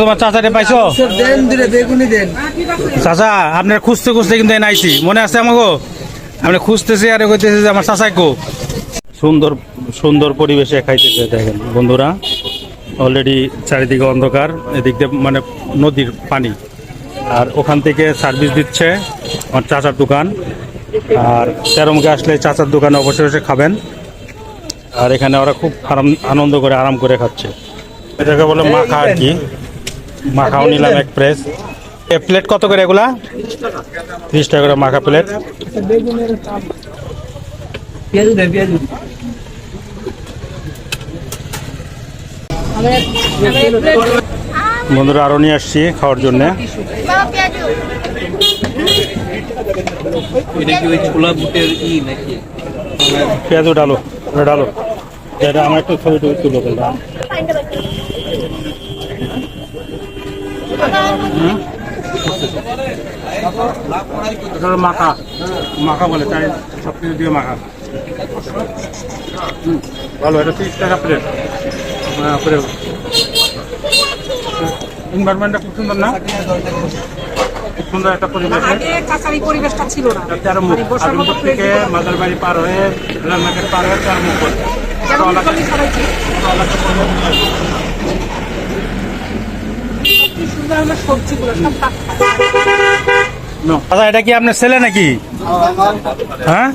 তোমার চাচারে পাইছো? চাচা আপনার খুঁজতে খুঁজতে কিন্তু আইছি, মনে আছে আমাকে? আপনি খুঁজতেছি আর কইতেছে যে আমার চাচাই কো। সুন্দর সুন্দর পরিবেশে খাইতেছে দেখেন বন্ধুরা। অলরেডি চারিদিকে অন্ধকার, এদিক দিয়ে মানে নদীর পানি, আর ওখান থেকে সার্ভিস দিচ্ছে আমার চাচার দোকান। আর তেরমুখে আসলে চাচার দোকানে অবশ্যই বসে খাবেন। আর এখানে ওরা খুব আনন্দ করে আরাম করে খাচ্ছে। এটাকে বলে মাখা আর কি। মাখাও নিলাম এক প্লেট। প্লেট কত করে এগুলা? 30 টাকা করে মাখা প্লেট। বন্ধুরা আরো নিয়ে আসছি খাওয়ার জন্য। পেঁয়াজও ডালো ডালো, এটা আমার একটু ছবি টবি তুলো। মাখা মাখা বলে, তাই সব কিছু দিয়ে মাখা। ভালো, এটা 30 টাকা প্লেট। এনভায়রনমেন্টটা খুব সুন্দর না? খুব সুন্দর একটা পরিবেশ। পরিবেশটা ছিল না। থেকে মাদার বাড়ি পার হয়ে মার্কেট পার হয়ে চারমুখ আচ্ছা, এটা কি আপনার ছেলে নাকি? হ্যাঁ,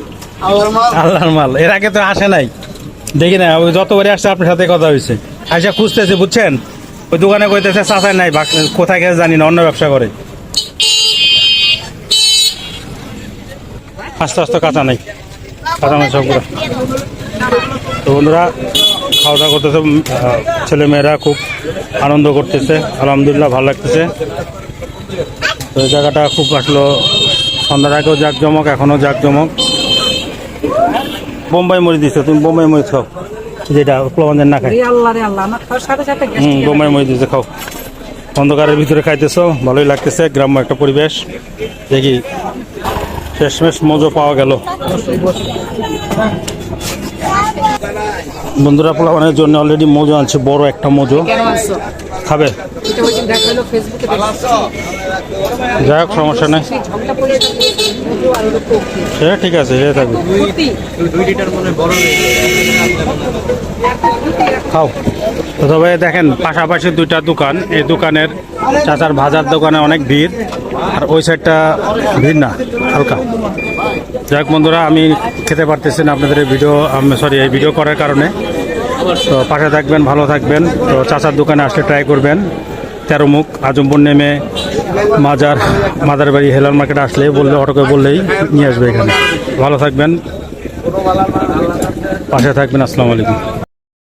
আল্লাহর মাল। এর আগে তো আসে নাই, দেখি না। ওই যতবারই আসছে আপনার সাথে কথা হয়েছে। আচ্ছা, খুঁজতেছে বুঝছেন, ওই দোকানে কইতেছে চাচাই নাই, কোথায় গেছে জানি না, অন্য ব্যবসা করে। আস্তে আস্তে কাঁচা নাই, কাঁচা নাই সবগুলো। তো বন্ধুরা খাওয়া দাওয়া করতেছে, ছেলে মেয়েরা খুব আনন্দ করতেছে, আলহামদুলিল্লাহ ভালো লাগতেছে। তো এই জায়গাটা খুব আসলো সন্ধ্যার আগেও জাঁকজমক, এখনও জাঁকজমক। বোম্বাই মরিচ দিচ্ছে, তুমি বোম্বাই মরিচ খাও, যেটা প্লবনদের না খাই। বোম্বাই মরিচ দিচ্ছে, খাও। অন্ধকারের ভিতরে খাইতেছো, ভালোই লাগতেছে, গ্রাম্য একটা পরিবেশ। দেখি শেষমেশ মজো পাওয়া গেল। বন্ধুরা পোলাপানের জন্য অলরেডি মজো আনছে, বড় একটা মজো। খাবে? যাই হোক, সমস্যা নেই, সেটা ঠিক আছে, সে থাকবে। খাও। তবে দেখেন পাশাপাশি দুইটা দোকান, এই দোকানের চাচার ভাজার দোকানে অনেক ভিড়, আর ওই সাইডটা ভিড় না, হালকা। যাই হোক বন্ধুরা, আমি খেতে পারতেছি না আপনাদের এই ভিডিও করার কারণে। তো পাশে থাকবেন, ভালো থাকবেন। তো চাচার দোকানে আসলে ট্রাই করবেন। তেরমুখ আজমপুর নেমে মাদার বাড়ি হেলাল মার্কেট আসলে বললে, অটোকে বললেই নিয়ে আসবে এখানে। ভালো থাকবেন, পাশে থাকবেন। আসসালামু আলাইকুম।